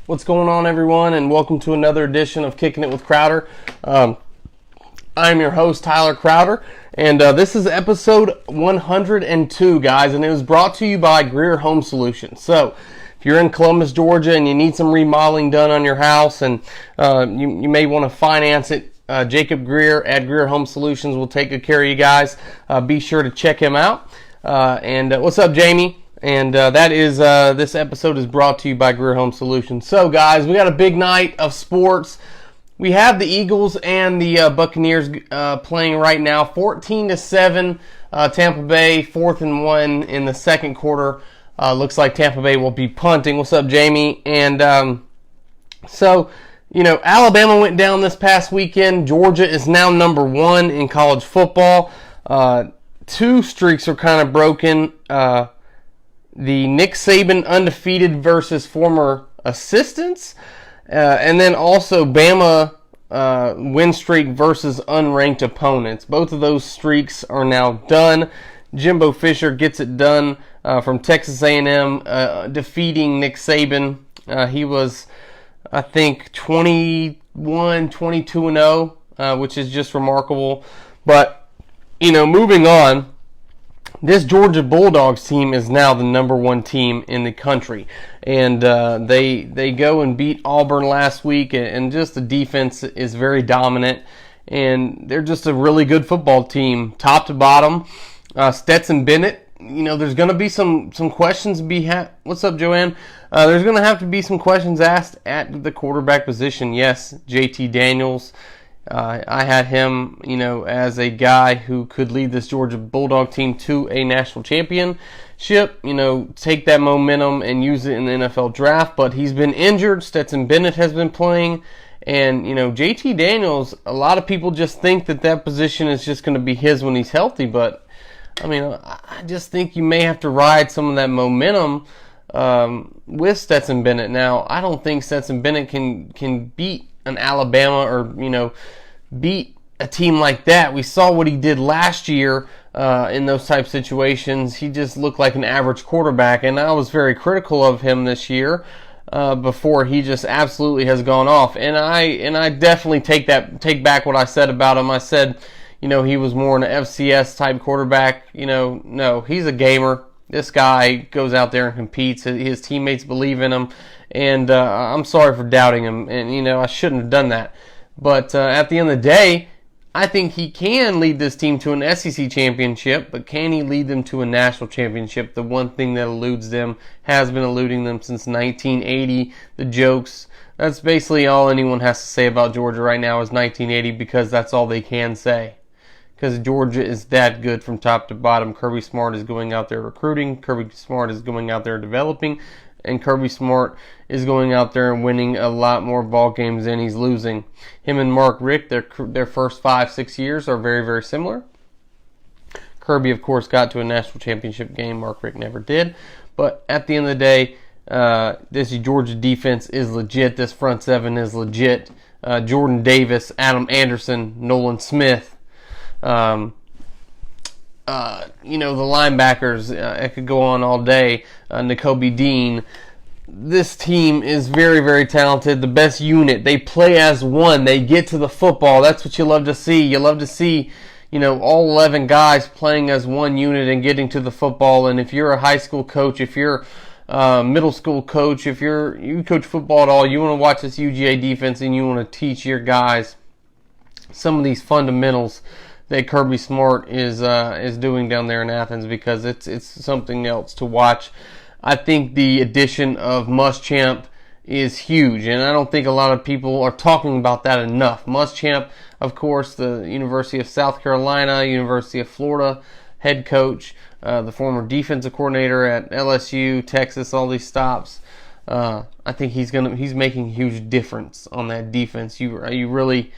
What's going on, everyone, and welcome to another edition of Kicking It with Crowder. I'm your host, Tyler Crowder, and this is episode 102, guys, and it was brought to you by Greer Home Solutions. So, if you're in Columbus, Georgia, and you need some remodeling done on your house, and you may want to finance it, Jacob Greer at Greer Home Solutions will take good care of you guys. Be sure to check him out. What's up, Jamie? And this episode is brought to you by Greer Home Solutions. So, guys, we got a big night of sports. We have the Eagles and the Buccaneers playing right now. 14-7, Tampa Bay, 4-1 in the second quarter. Looks like Tampa Bay will be punting. What's up, Jamie? And Alabama went down this past weekend. Georgia is now number 1 in college football. Two streaks are kind of broken. The Nick Saban undefeated versus former assistants, and then also Bama win streak versus unranked opponents. Both of those streaks are now done. Jimbo Fisher gets it done from Texas A&M, defeating Nick Saban. He was, I think, 22-0, which is just remarkable. But, moving on, this Georgia Bulldogs team is now the number 1 team in the country. And they go and beat Auburn last week, and just the defense is very dominant. And they're just a really good football team, top to bottom. Stetson Bennett, there's going to be some questions. What's up, Joanne? There's going to have to be some questions asked at the quarterback position. Yes, JT Daniels. I had him, as a guy who could lead this Georgia Bulldog team to a national championship, take that momentum and use it in the NFL draft. But he's been injured. Stetson Bennett has been playing. And, JT Daniels, a lot of people just think that position is just going to be his when he's healthy. But, I just think you may have to ride some of that momentum with Stetson Bennett. Now, I don't think Stetson Bennett can beat an Alabama or, beat a team like that. We saw what he did last year in those type situations. He just looked like an average quarterback, and I was very critical of him this year before he just absolutely has gone off. And I definitely take back what I said about him. I said, he was more an FCS type quarterback. No, he's a gamer. This guy goes out there and competes. His teammates believe in him. And I'm sorry for doubting him. And, I shouldn't have done that. But at the end of the day, I think he can lead this team to an SEC championship. But can he lead them to a national championship? The one thing that eludes them, has been eluding them since 1980. The jokes. That's basically all anyone has to say about Georgia right now is 1980, because that's all they can say. Because Georgia is that good from top to bottom. Kirby Smart is going out there recruiting. Kirby Smart is going out there developing. And Kirby Smart is going out there and winning a lot more ball games than he's losing. Him and Mark Richt, their first 5-6 years are very, very similar. Kirby, of course, got to a national championship game. Mark Richt never did. But at the end of the day, this Georgia defense is legit. This front seven is legit. Jordan Davis, Adam Anderson, Nolan Smith. The linebackers, I could go on all day. Nakobe Dean. This team is very, very talented. The best unit. They play as one. They get to the football. That's what you love to see. You love to see, all 11 guys playing as one unit and getting to the football. And if you're a high school coach, if you're a middle school coach, if you coach football at all, you want to watch this UGA defense and you want to teach your guys some of these fundamentals that Kirby Smart is doing down there in Athens, because it's something else to watch. I think the addition of Muschamp is huge, and I don't think a lot of people are talking about that enough. Muschamp, of course, the University of South Carolina, University of Florida head coach, the former defensive coordinator at LSU, Texas, all these stops. I think he's making a huge difference on that defense. You really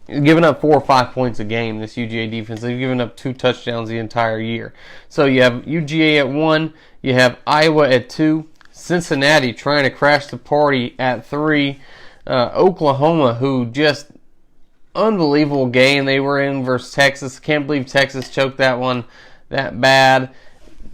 giving up 4 or 5 points a game, this UGA defense. They've given up 2 touchdowns the entire year. So you have UGA at 1, you have Iowa at 2, Cincinnati trying to crash the party at 3, Oklahoma, who just unbelievable game they were in versus Texas. Can't believe Texas choked that one that bad.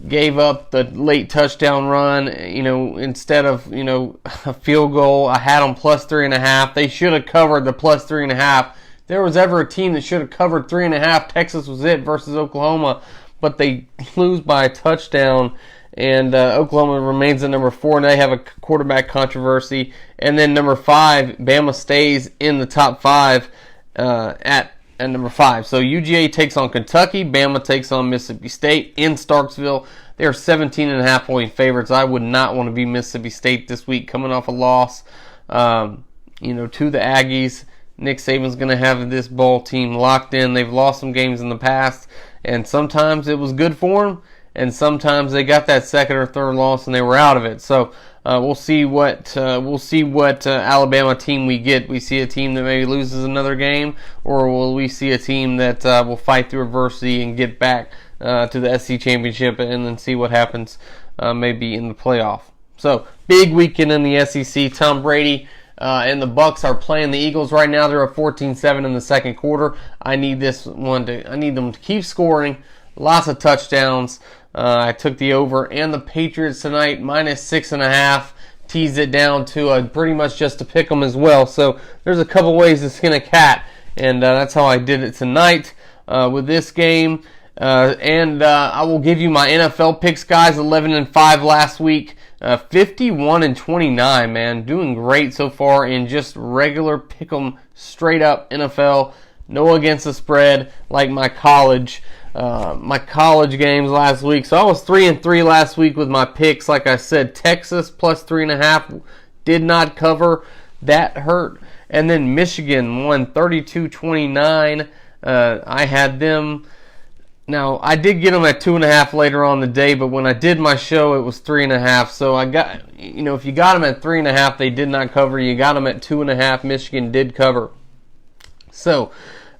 gave up the late touchdown run, instead of, a field goal. I had them plus 3.5. They should have covered the plus 3.5. If there was ever a team that should have covered 3.5, Texas was it versus Oklahoma, but they lose by a touchdown, and Oklahoma remains at number 4, and they have a quarterback controversy. And then number 5, Bama stays in the top 5 at number 5. So UGA takes on Kentucky. Bama takes on Mississippi State in Starksville. They are 17.5-point favorites. I would not want to be Mississippi State this week coming off a loss, to the Aggies. Nick Saban's going to have this ball team locked in. They've lost some games in the past, and sometimes it was good for them, and sometimes they got that second or third loss and they were out of it. So we'll see what Alabama team we get. We see a team that maybe loses another game, or will we see a team that will fight through adversity and get back to the SEC championship, and then see what happens maybe in the playoff. So big weekend in the SEC. Tom Brady and the Bucs are playing the Eagles right now. They're up 14-7 in the second quarter. I need them to keep scoring, lots of touchdowns. I took the over and the Patriots tonight, minus 6.5. Teased it down to pretty much just to pick them as well. So there's a couple ways to skin a cat, and that's how I did it tonight with this game. And I will give you my NFL picks, guys. 11-5 last week, 51-29. Man, doing great so far in just regular pick 'em, straight up NFL. No against the spread like my college games last week. So I was 3-3 last week with my picks. Like I said, Texas plus 3.5 did not cover. That hurt. And then Michigan won 32-29. I had them. Now, I did get them at 2.5 later on in the day, but when I did my show, it was 3.5. So I got, if you got them at 3.5, they did not cover. You got them at 2.5, Michigan did cover. So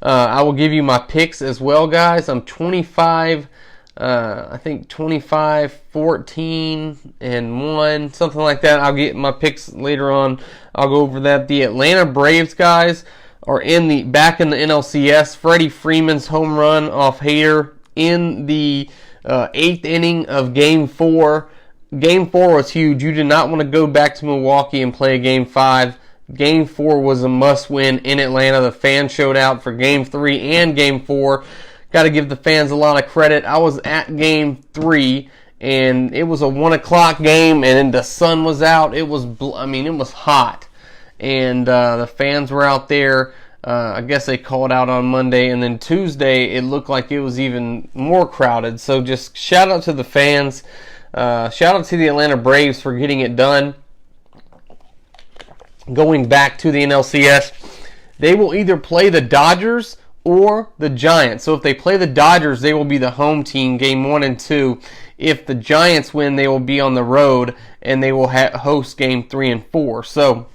I will give you my picks as well, guys. I'm 25, 14-1, something like that. I'll get my picks later on. I'll go over that. The Atlanta Braves, guys, are back in the NLCS. Freddie Freeman's home run off Hader in the 8th inning of Game 4. Game 4 was huge. You did not want to go back to Milwaukee and play Game 5. Game 4 was a must-win in Atlanta. The fans showed out for Game 3 and Game 4. Got to give the fans a lot of credit. I was at Game 3, and it was a 1 o'clock game, and the sun was out. It was hot. And the fans were out there. I guess they called out on Monday, and then Tuesday it looked like it was even more crowded. So just shout out to the fans. Shout out to the Atlanta Braves for getting it done. Going back to the NLCS, they will either play the Dodgers or the Giants. So if they play the Dodgers, they will be the home team, Game 1 and 2. If the Giants win, they will be on the road, and they will host Game 3 and 4. So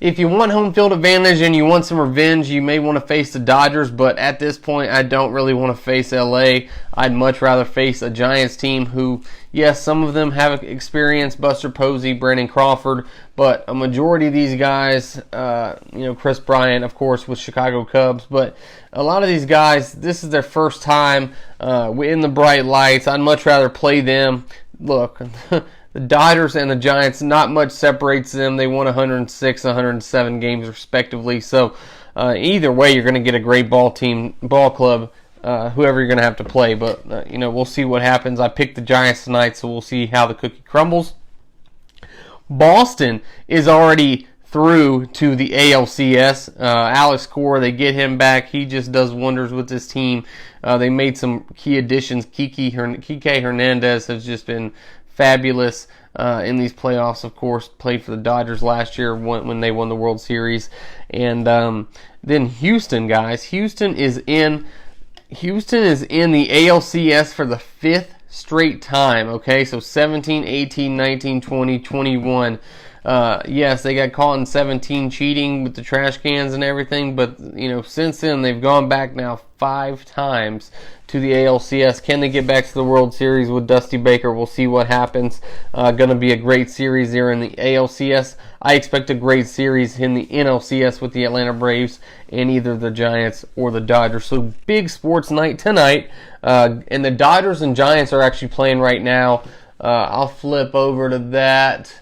if you want home field advantage and you want some revenge, you may want to face the Dodgers, but at this point, I don't really want to face LA. I'd much rather face a Giants team who, yes, some of them have experience, Buster Posey, Brandon Crawford, but a majority of these guys, Chris Bryant, of course, with Chicago Cubs, but a lot of these guys, this is their first time in the bright lights. I'd much rather play them. Look, the Dodgers and the Giants, not much separates them. They won 106, 107 games respectively. So either way, you're going to get a great ball club, whoever you're going to have to play. But, we'll see what happens. I picked the Giants tonight, so we'll see how the cookie crumbles. Boston is already through to the ALCS. Alex Cora, they get him back. He just does wonders with this team. They made some key additions. Kike Hernandez has just been fabulous in these playoffs. Of course, played for the Dodgers last year when they won the World Series. And then Houston, guys. Houston is in the ALCS for the 5th straight time. Okay, so 17, 18, 19, 20, 21. Yes, they got caught in 17 cheating with the trash cans and everything, but since then they've gone back now 5 times to the ALCS. Can they get back to the World Series with Dusty Baker? We'll see what happens. Going to be a great series there in the ALCS. I expect a great series in the NLCS with the Atlanta Braves and either the Giants or the Dodgers. So big sports night tonight. And the Dodgers and Giants are actually playing right now. I'll flip over to that.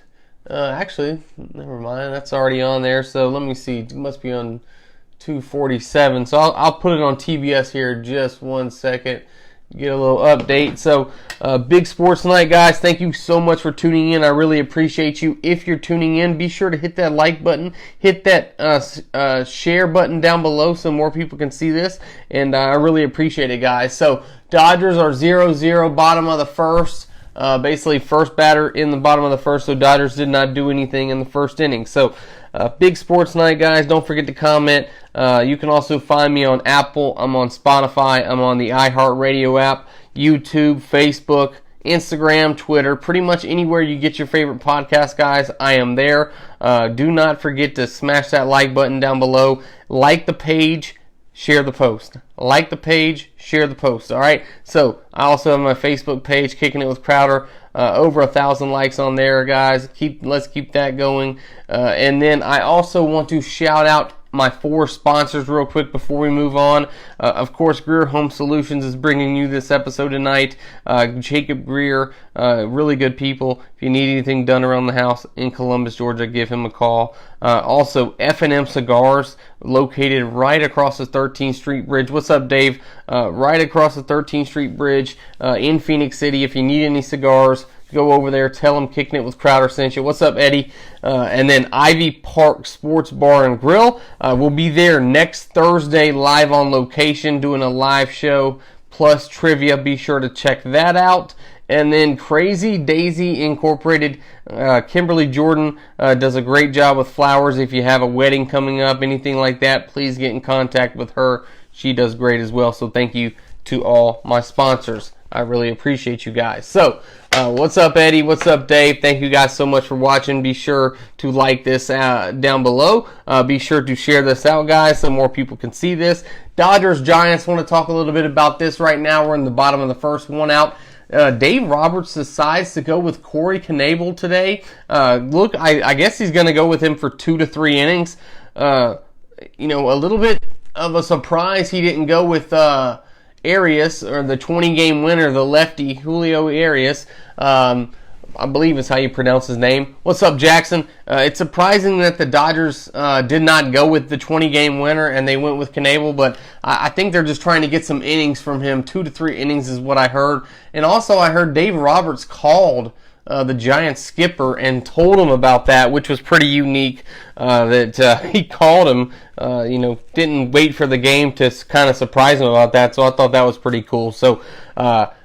Actually, never mind. That's already on there. So let me see. It must be on 247. So I'll put it on TBS here just 1 second. Get a little update. So big sports tonight, guys. Thank you so much for tuning in. I really appreciate you. If you're tuning in, be sure to hit that like button. Hit that share button down below so more people can see this. And I really appreciate it, guys. So Dodgers are 0-0, bottom of the first. Basically first batter in the bottom of the first, so Dodgers did not do anything in the first inning. So big sports night, guys. Don't forget to comment. You can also find me on Apple. I'm on Spotify. I'm on the iHeartRadio app, YouTube, Facebook, Instagram, Twitter, pretty much anywhere you get your favorite podcast, guys. I am there. Do not forget to smash that like button down below. Like the page. Share the post. Like the page, share the post. All right. So I also have my Facebook page, Kicking It with Crowder. Over 1,000 likes on there, guys. Let's keep that going. And then I also want to shout out my 4 sponsors real quick before we move on. Of course, Greer Home Solutions is bringing you this episode tonight. Jacob Greer, really good people. If you need anything done around the house in Columbus, Georgia, give him a call. Also, F&M Cigars, located right across the 13th Street Bridge. What's up, Dave? Right across the 13th Street Bridge in Phoenix City. If you need any cigars, go over there. Tell them Kicking It with Crowder sent you. What's up, Eddie? And then Ivy Park Sports Bar and Grill. We'll be there next Thursday live on location doing a live show plus trivia. Be sure to check that out. And then Crazy Daisy Incorporated, Kimberly Jordan does a great job with flowers. If you have a wedding coming up, anything like that, please get in contact with her. She does great as well. So thank you to all my sponsors. I really appreciate you guys. So, what's up, Eddie? What's up, Dave? Thank you guys so much for watching. Be sure to like this down below. Be sure to share this out, guys, so more people can see this. Dodgers, Giants, want to talk a little bit about this right now. We're in the bottom of the first, one out. Dave Roberts decides to go with Corey Knebel today. Look, I guess he's going to go with him for 2 to 3 innings. A little bit of a surprise he didn't go with Arias, or the 20-game winner, the lefty, Julio Arias. I believe is how you pronounce his name. What's up, Jackson? It's surprising that the Dodgers did not go with the 20-game winner and they went with Knebel, but I think they're just trying to get some innings from him. 2 to 3 innings is what I heard. And also I heard Dave Roberts called the Giants skipper and told him about that, which was pretty unique, that he called him, didn't wait for the game to kind of surprise him about that, so I thought that was pretty cool. So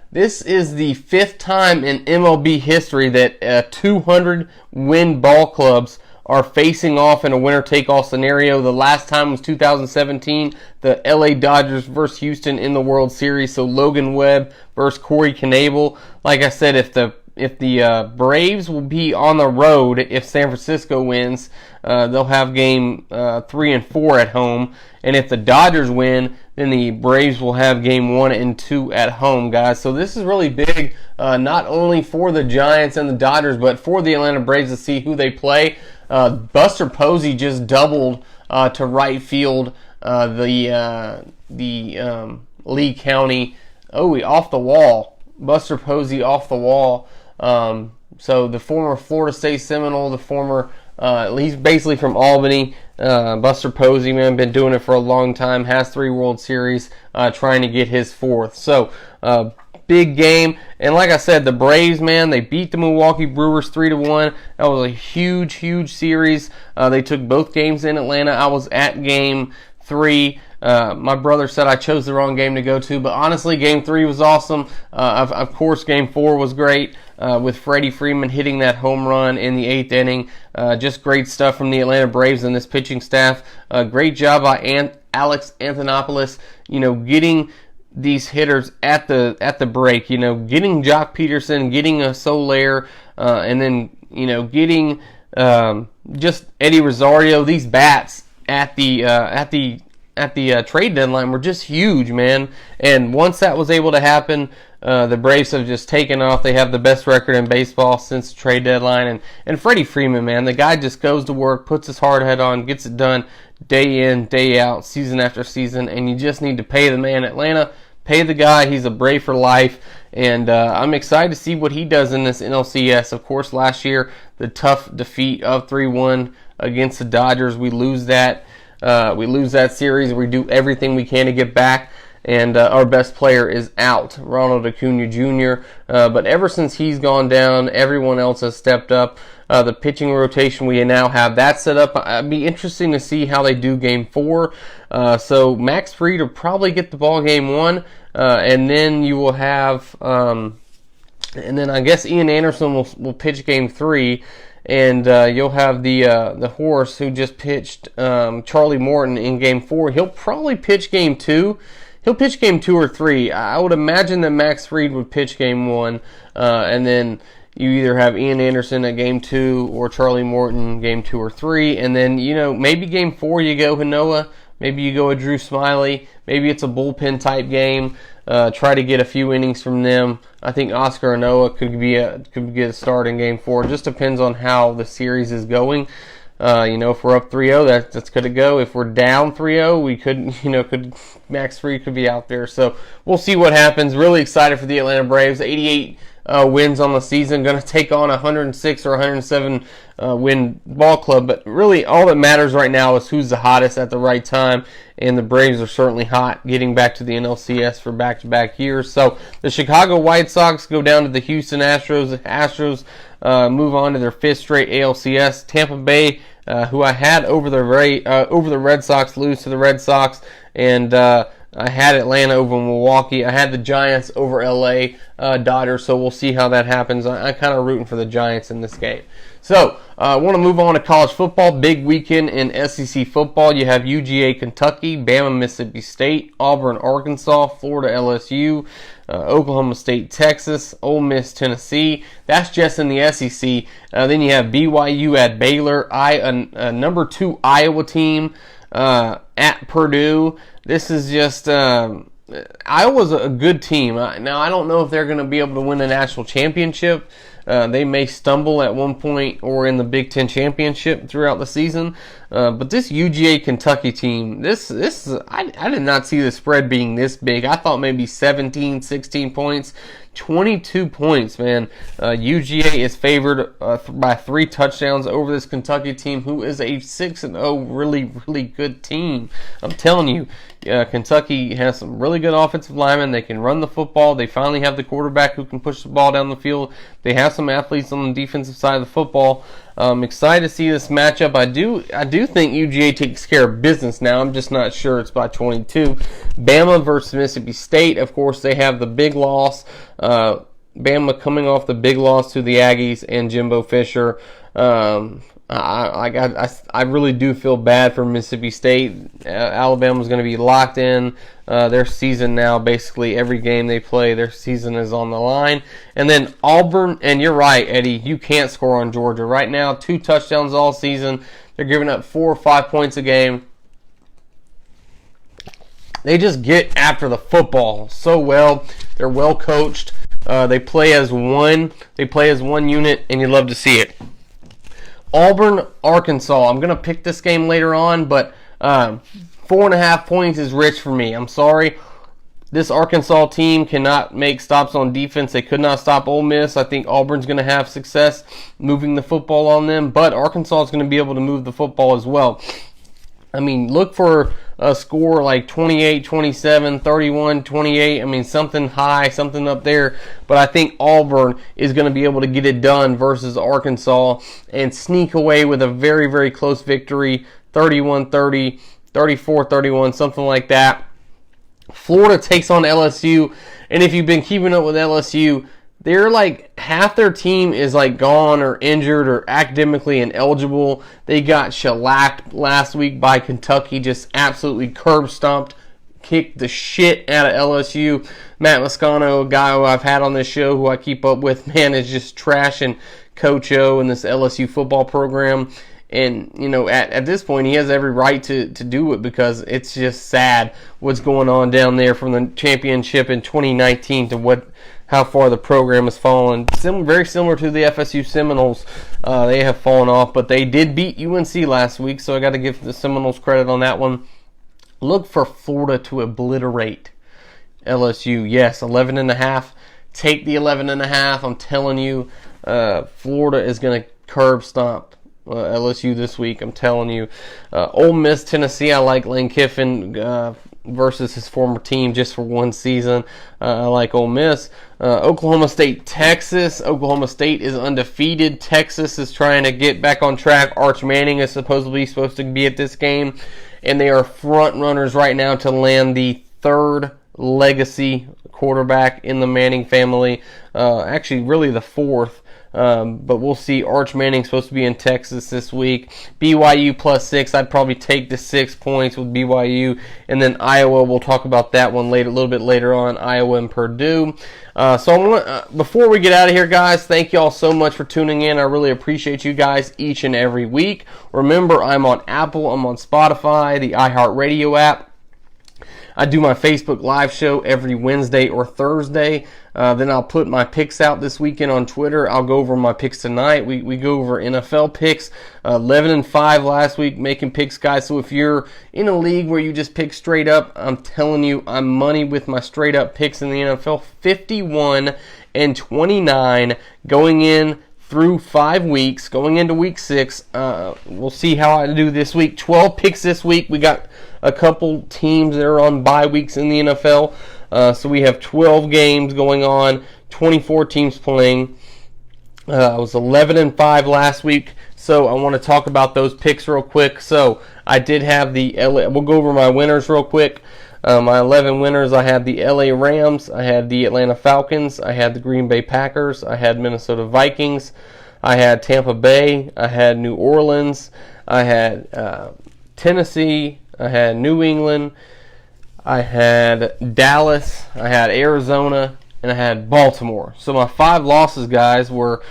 this is the 5th time in MLB history that 200-win ball clubs are facing off in a winner-take-all scenario. The last time was 2017, the LA Dodgers versus Houston in the World Series, so Logan Webb versus Corey Knebel. Like I said, if the Braves will be on the road, if San Francisco wins, they'll have game 3 and 4 at home. And if the Dodgers win, then the Braves will have game 1 and 2 at home, guys. So this is really big, not only for the Giants and the Dodgers, but for the Atlanta Braves to see who they play. Buster Posey just doubled to right field, the Lee County. Off the wall. Buster Posey off the wall. So the former Florida State Seminole, the former, he's basically from Albany. Buster Posey, man, been doing it for a long time, has 3 World Series, trying to get his 4th. So, big game. And like I said, the Braves, man, they beat the Milwaukee Brewers 3-1. That was a huge, huge series. They took both games in Atlanta. I was at game 3. My brother said I chose the wrong game to go to, but honestly, game 3 was awesome. Of course, game 4 was great, with Freddie Freeman hitting that home run in the 8th inning. Just great stuff from the Atlanta Braves and this pitching staff. Great job by Alex Anthopoulos, getting these hitters at the break, getting Jock Peterson, getting a Soler, and then, getting just Eddie Rosario, these bats at the trade deadline were just huge, man. And once that was able to happen, the Braves have just taken off. They have the best record in baseball since the trade deadline. And Freddie Freeman, man, the guy just goes to work, puts his hard head on, gets it done day in, day out, season after season. And you just need to pay the man. Atlanta, pay the guy. He's a Brave for life. And I'm excited to see what he does in this NLCS. Of course, last year, the tough defeat of 3-1 against the Dodgers. We lose that. We lose that series. We do everything we can to get back. And our best player is out, Ronald Acuna Jr. But ever since he's gone down, everyone else has stepped up. The pitching rotation, we now have that set up. It'd be interesting to see how they do Game 4. So Max Fried will probably get the ball Game 1. And then you will have, and then I guess Ian Anderson will pitch Game 3. And you'll have the horse who just pitched, Charlie Morton, in Game 4. He'll probably pitch Game 2. He'll pitch Game 2 or 3. I would imagine that Max Fried would pitch Game 1. And then you either have Ian Anderson at Game 2 or Charlie Morton Game 2 or 3. And then, maybe Game 4 you go Hanoa. Maybe you go with Drew Smiley. Maybe it's a bullpen type game. Try to get a few innings from them. I think Oscar Hanoa could get a start in Game 4. It just depends on how the series is going. If we're up 3-0, that's good to go. If we're down 3-0, we could Max Fried could be out there. So we'll see what happens. Really excited for the Atlanta Braves. 88 wins on the season. Going to take on a 106 or 107 win ball club. But really, all that matters right now is who's the hottest at the right time. And the Braves are certainly hot, getting back to the NLCS for back-to-back years. So the Chicago White Sox go down to the Houston Astros. The Astros move on to their 5th straight ALCS. Tampa Bay, who I had over the Red Sox, lose to the Red Sox. And I had Atlanta over Milwaukee. I had the Giants over LA Dodgers, so we'll see how that happens. I'm kind of rooting for the Giants in this game. So, I want to move on to college football. Big weekend in SEC football. You have UGA, Kentucky, Bama, Mississippi State, Auburn, Arkansas, Florida, LSU, Oklahoma State, Texas, Ole Miss, Tennessee. That's just in the SEC. Then you have BYU at Baylor, a number 2 Iowa team at Purdue. This is just Iowa's a good team. Now, I don't know if they're going to be able to win a national championship. They may stumble at one point or in the Big Ten championship throughout the season. But this UGA Kentucky team, I did not see the spread being this big. I thought maybe 17, 16 points. 22 points, man. UGA is favored by 3 touchdowns over this Kentucky team, who is a 6-0 really, really good team. I'm telling you, Kentucky has some really good offensive linemen. They can run the football. They finally have the quarterback who can push the ball down the field. They have some athletes on the defensive side of the football. I'm excited to see this matchup. I do think UGA takes care of business now. I'm just not sure it's by 22. Bama versus Mississippi State. Of course, they have the big loss. Bama coming off the big loss to the Aggies and Jimbo Fisher. I really do feel bad for Mississippi State. Alabama's going to be locked in. Their season now, basically every game they play, their season is on the line. And then Auburn, and you're right, Eddie, you can't score on Georgia. Right now, 2 touchdowns all season. They're giving up 4 or 5 points a game. They just get after the football so well. They're well coached. They play as one. They play as one unit, and you love to see it. Auburn, Arkansas. I'm going to pick this game later on, but 4.5 points is rich for me. I'm sorry. This Arkansas team cannot make stops on defense. They could not stop Ole Miss. I think Auburn's going to have success moving the football on them, but Arkansas is going to be able to move the football as well. I mean, look for a score like 28-27, 31-28. I mean, something high, something up there. But I think Auburn is going to be able to get it done versus Arkansas and sneak away with a very, very close victory, 31-30, 34-31, something like that. Florida takes on LSU, and if you've been keeping up with LSU, they're like half their team is like gone or injured or academically ineligible. They got shellacked last week by Kentucky, just absolutely curb stomped kicked the shit out of LSU. Matt Moscano, a guy who I've had on this show, who I keep up with, man, is just trashing Coach O and this LSU football program. And, you know, at this point, he has every right to do it, because it's just sad what's going on down there from the championship in 2019 to how far the program has fallen. Very similar to the FSU Seminoles. They have fallen off, but they did beat UNC last week, so I got to give the Seminoles credit on that one. Look for Florida to obliterate LSU. Yes, 11.5. Take the 11.5. I'm telling you, Florida is going to curb stomp LSU this week. I'm telling you. Ole Miss, Tennessee, I like Lane Kiffin versus his former team just for one season. I like Ole Miss. Oklahoma State, Texas. Oklahoma State is undefeated. Texas is trying to get back on track. Arch Manning is supposed to be at this game, and they are front runners right now to land the third legacy quarterback in the Manning family. Actually, really the fourth. But we'll see. Arch Manning's supposed to be in Texas this week. BYU +6. I'd probably take the 6 points with BYU. And then Iowa, we'll talk about that one later, a little bit later on, Iowa and Purdue. Before we get out of here, guys, thank you all so much for tuning in. I really appreciate you guys each and every week. Remember, I'm on Apple, I'm on Spotify, the iHeartRadio app. I do my Facebook Live show every Wednesday or Thursday. Then I'll put my picks out this weekend on Twitter. I'll go over my picks tonight. We go over NFL picks. 11-5 last week, making picks, guys. So if you're in a league where you just pick straight up, I'm telling you, I'm money with my straight up picks in the NFL. 51-29 going in through 5 weeks, going into week 6. We'll see how I do this week. 12 picks this week. We got a couple teams that are on bye weeks in the NFL. So we have 12 games going on, 24 teams playing. I was 11-5 last week, so I want to talk about those picks real quick. So I did have we'll go over my winners real quick. My 11 winners, I had the LA Rams, I had the Atlanta Falcons, I had the Green Bay Packers, I had Minnesota Vikings, I had Tampa Bay, I had New Orleans, I had Tennessee, I had New England, I had Dallas, I had Arizona, and I had Baltimore. So my 5 losses, guys, were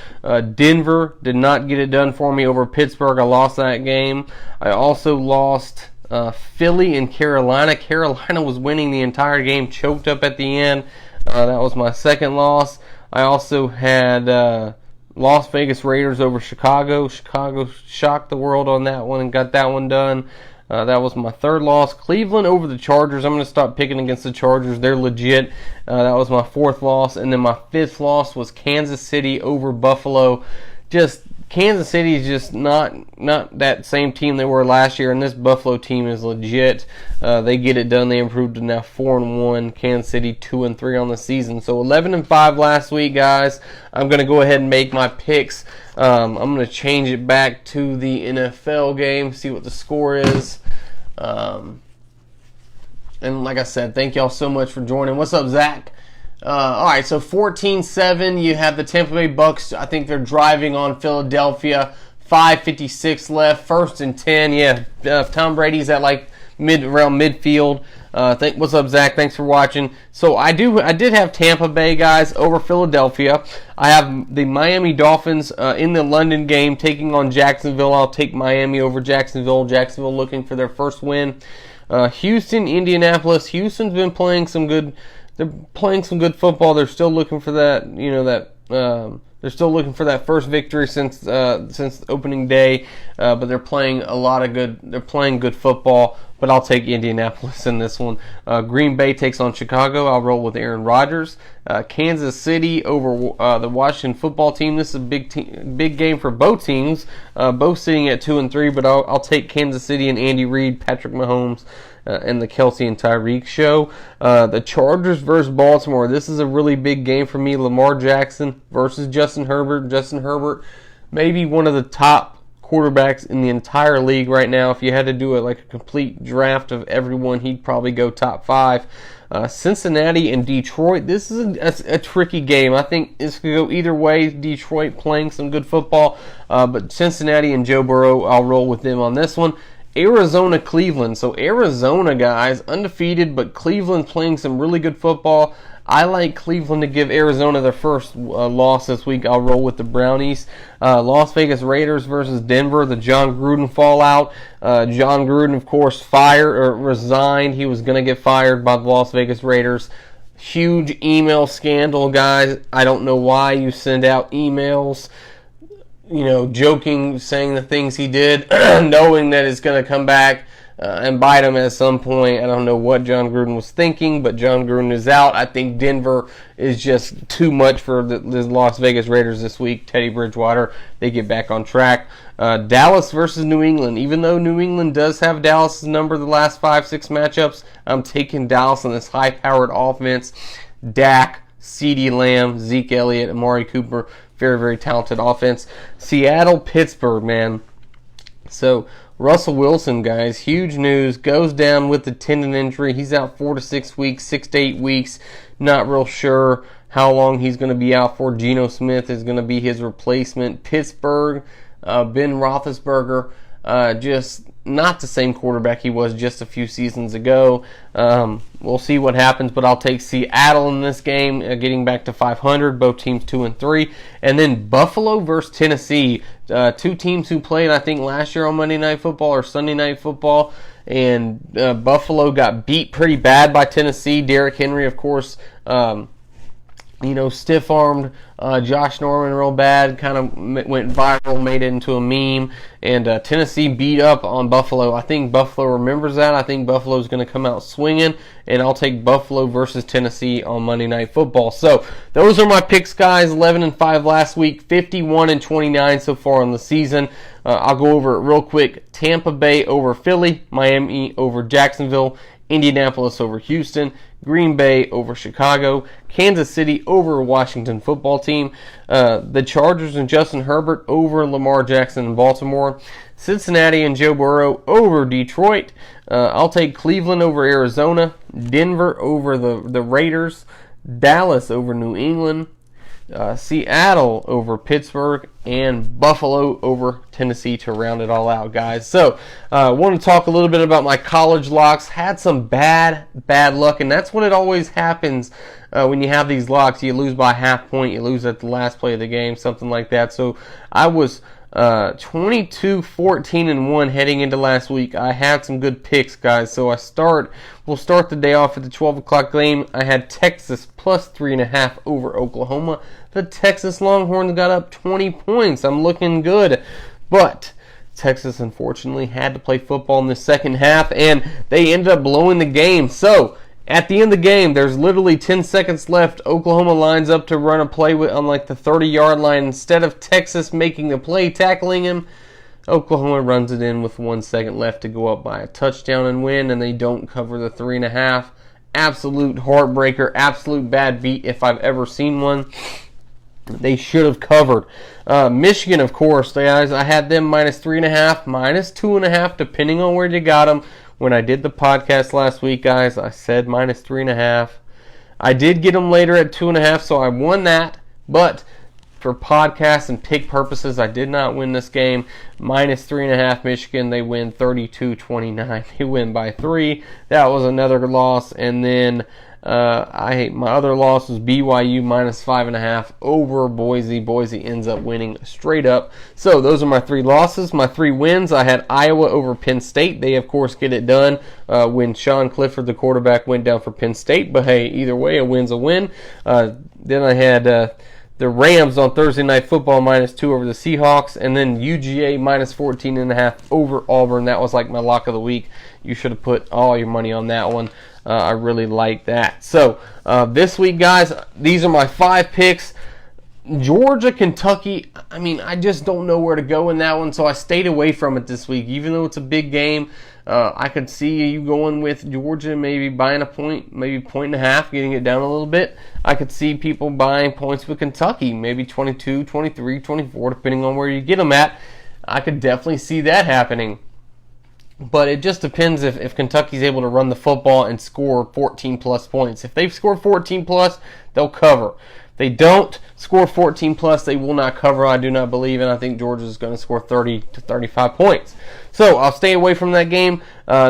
Denver did not get it done for me over Pittsburgh. I lost that game. I also lost Philly and Carolina. Carolina was winning the entire game, choked up at the end. That was my second loss. I also had Las Vegas Raiders over Chicago. Chicago shocked the world on that one and got that one done. That was my third loss. Cleveland over the Chargers. I'm going to stop picking against the Chargers. They're legit. That was my fourth loss. And then my fifth loss was Kansas City over Buffalo. Kansas City is just not that same team they were last year, and this Buffalo team is legit. They get it done. They improved to now 4-1. Kansas City 2-3 on the season. So 11-5 last week, guys. I'm going to go ahead and make my picks. I'm going to change it back to the NFL game, see what the score is. And like I said, thank y'all so much for joining. What's up, Zach? All right, so 14-7, you have the Tampa Bay Bucks. I think they're driving on Philadelphia. 5:56 left, 1st and 10. Yeah, Tom Brady's at like around midfield. What's up, Zach? Thanks for watching. So I did have Tampa Bay, guys, over Philadelphia. I have the Miami Dolphins in the London game taking on Jacksonville. I'll take Miami over Jacksonville. Jacksonville looking for their first win. Houston, Indianapolis. Houston's been playing some good. They're playing some good football. They're still looking for that. They're still looking for that first victory since opening day. But they're playing They're playing good football. But I'll take Indianapolis in this one. Green Bay takes on Chicago. I'll roll with Aaron Rodgers. Kansas City over the Washington football team. This is a big game for both teams. Both sitting at 2-3. But I'll take Kansas City and Andy Reid, Patrick Mahomes, and the Kelsey and Tyreek show. The Chargers versus Baltimore. This is a really big game for me. Lamar Jackson versus Justin Herbert. Justin Herbert, maybe one of the top quarterbacks in the entire league right now. If you had to do it like a complete draft of everyone, he'd probably go top 5. Cincinnati and Detroit. This is a tricky game. I think this could go either way. Detroit playing some good football, but Cincinnati and Joe Burrow, I'll roll with them on this one. Arizona, Cleveland. So Arizona, guys, undefeated, but Cleveland's playing some really good football. I like Cleveland to give Arizona their first loss this week. I'll roll with the Brownies. Las Vegas Raiders versus Denver, the John Gruden fallout. John Gruden, of course, resigned. He was going to get fired by the Las Vegas Raiders. Huge email scandal, guys. I don't know why you send out emails, joking, saying the things he did, knowing that it's going to come back and bite him at some point. I don't know what John Gruden was thinking, but John Gruden is out. I think Denver is just too much for the Las Vegas Raiders this week. Teddy Bridgewater, they get back on track. Dallas versus New England. Even though New England does have Dallas' number the last 5-6 matchups, I'm taking Dallas on this high-powered offense. Dak, CeeDee Lamb, Zeke Elliott, Amari Cooper, very, very talented offense. Seattle, Pittsburgh, man. So Russell Wilson, guys, huge news, goes down with the tendon injury. He's out 4 to 6 weeks, 6 to 8 weeks. Not real sure how long he's going to be out for. Geno Smith is going to be his replacement. Pittsburgh, Ben Roethlisberger, just not the same quarterback he was just a few seasons ago. We'll see what happens, but I'll take Seattle in this game, getting back to 500, both teams 2-3. And then Buffalo versus Tennessee, two teams who played, I think, last year on Monday Night Football or Sunday Night Football, and Buffalo got beat pretty bad by Tennessee. Derrick Henry, of course, stiff-armed Josh Norman real bad, kind of went viral, made it into a meme, and Tennessee beat up on Buffalo. I think Buffalo remembers that. I think Buffalo's going to come out swinging, and I'll take Buffalo versus Tennessee on Monday Night Football. So those are my picks, guys. 11-5 last week, 51-29 so far on the season. I'll go over it real quick. Tampa Bay over Philly, Miami over Jacksonville, Indianapolis over Houston, Green Bay over Chicago, Kansas City over Washington football team, the Chargers and Justin Herbert over Lamar Jackson and Baltimore, Cincinnati and Joe Burrow over Detroit. I'll take Cleveland over Arizona, Denver over the Raiders, Dallas over New England, Seattle over Pittsburgh, and Buffalo over Tennessee to round it all out, guys. So, I want to talk a little bit about my college locks. Had some bad luck, and that's when it always happens when you have these locks. You lose by half point, you lose at the last play of the game, something like that. So, I was 22-14-1 heading into last week. I had some good picks, guys. So we'll start the day off at the 12 o'clock game. I had Texas plus 3.5 over Oklahoma. The Texas Longhorns got up 20 points. I'm looking good. But Texas, unfortunately, had to play football in the second half, and they ended up blowing the game. So at the end of the game, there's literally 10 seconds left. Oklahoma lines up to run a play on like the 30-yard line. Instead of Texas making the play, tackling him, Oklahoma runs it in with 1 second left to go up by a touchdown and win, and they don't cover the 3.5. Absolute heartbreaker, absolute bad beat if I've ever seen one. They should have covered. Michigan, of course, guys, I had them minus 3.5, minus 2.5, depending on where you got them. When I did the podcast last week, guys, I said minus 3.5. I did get them later at 2.5, so I won that. But for podcast and pick purposes, I did not win this game. Minus 3.5 Michigan, they win 32-29. They win by 3. That was another loss. And then my other loss was BYU minus 5.5 over Boise. Boise ends up winning straight up. So those are my 3 losses. My 3 wins, I had Iowa over Penn State. They, of course, get it done when Sean Clifford, the quarterback, went down for Penn State. But, hey, either way, a win's a win. Then I had the Rams on Thursday Night Football minus 2 over the Seahawks. And then UGA minus 14.5 over Auburn. That was like my lock of the week. You should have put all your money on that one. I really like that. So, this week, guys, these are my 5 picks. Georgia, Kentucky, I just don't know where to go in that one, so I stayed away from it this week. Even though it's a big game, I could see you going with Georgia, maybe buying a point, maybe 1.5, getting it down a little bit. I could see people buying points with Kentucky, maybe 22, 23, 24, depending on where you get them at. I could definitely see that happening. But it just depends if Kentucky's able to run the football and score 14-plus points. If they've scored 14-plus, they'll cover. they don't score 14 plus, they will not cover, I do not believe, and I think Georgia is going to score 30 to 35 points. So I'll stay away from that game.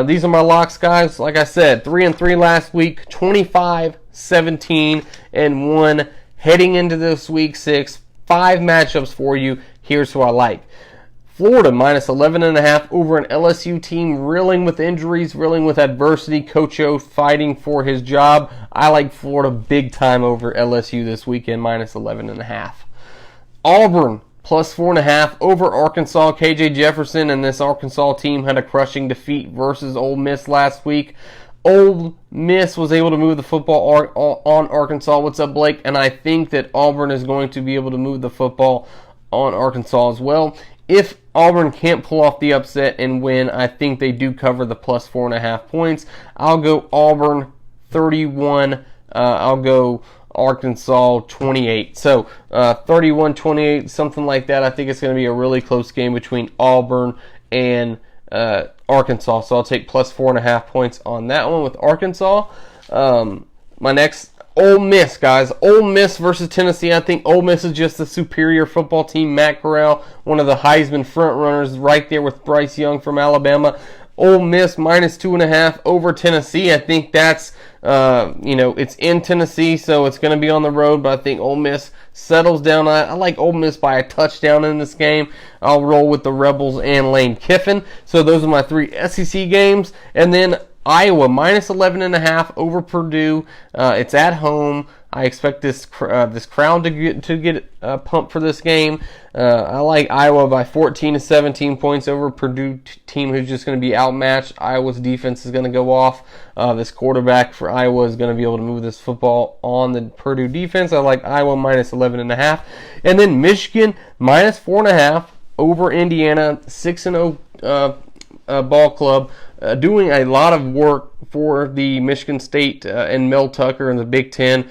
These are my locks, guys. Like I said, 3-3 last week, 25-17-1 heading into this week 6. 5 matchups for you. Here's who I like. Florida minus 11.5 over an LSU team reeling with injuries, reeling with adversity. Coach O fighting for his job. I like Florida big time over LSU this weekend, minus 11.5. Auburn plus 4.5 over Arkansas. KJ Jefferson and this Arkansas team had a crushing defeat versus Ole Miss last week. Ole Miss was able to move the football on Arkansas. What's up, Blake? And I think that Auburn is going to be able to move the football on Arkansas as well. If Auburn can't pull off the upset and win, I think they do cover the plus 4.5 points. I'll go Auburn 31. I'll go Arkansas 28. So 31-28, something like that. I think it's going to be a really close game between Auburn and Arkansas. So I'll take plus 4.5 points on that one with Arkansas. My next, Ole Miss, guys. Ole Miss versus Tennessee. I think Ole Miss is just the superior football team. Matt Corral, one of the Heisman front runners, right there with Bryce Young from Alabama. Ole Miss minus 2.5 over Tennessee. I think that's, it's in Tennessee, so it's going to be on the road, but I think Ole Miss settles down. I like Ole Miss by a touchdown in this game. I'll roll with the Rebels and Lane Kiffin. So those are my 3 SEC games. And then Iowa minus 11.5 over Purdue. It's at home. I expect this crowd to get pumped for this game. I like Iowa by 14 to 17 points over Purdue team who's just going to be outmatched. Iowa's defense is going to go off. This quarterback for Iowa is going to be able to move this football on the Purdue defense. I like Iowa minus 11.5. And then Michigan minus 4.5 over Indiana. 6-0 ball club. Doing a lot of work for the Michigan State and Mel Tucker in the Big Ten.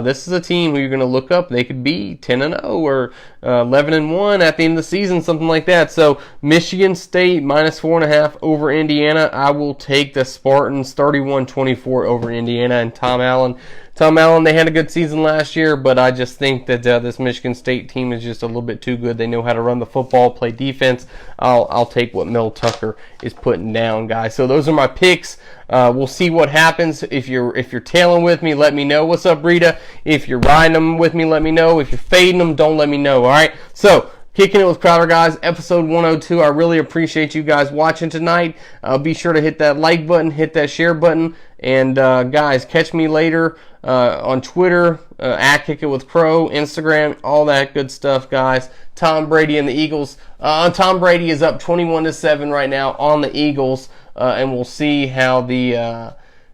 This is a team who you're going to look up. They could be 10-0 or 11-1 at the end of the season, something like that. So Michigan State minus 4.5 over Indiana. I will take the Spartans 31-24 over Indiana and Tom Allen. They had a good season last year, but I just think that this Michigan State team is just a little bit too good. They know how to run the football, play defense. I'll take what Mel Tucker is putting down, guys. So those are my picks. We'll see what happens. If you're tailing with me, let me know. What's up, Rita? If you're riding them with me, let me know. If you're fading them, don't let me know. All right. So Kicking It with Crowder, guys, episode 102. I really appreciate you guys watching tonight. Be sure to hit that like button, hit that share button, and guys, catch me later on Twitter, at Kick It with Crow, Instagram, all that good stuff, guys. Tom Brady and the Eagles. Tom Brady is up 21-7 right now on the Eagles, and we'll see how the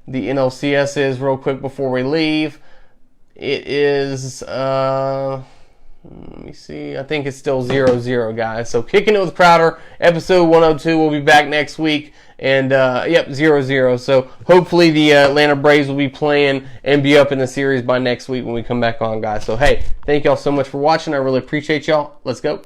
NLCS is real quick before we leave. It is, let me see, I think it's still 0-0, guys. So Kicking It with Crowder, episode 102. We'll be back next week. And, 0-0. So hopefully the Atlanta Braves will be playing and be up in the series by next week when we come back on, guys. So, hey, thank y'all so much for watching. I really appreciate y'all. Let's go.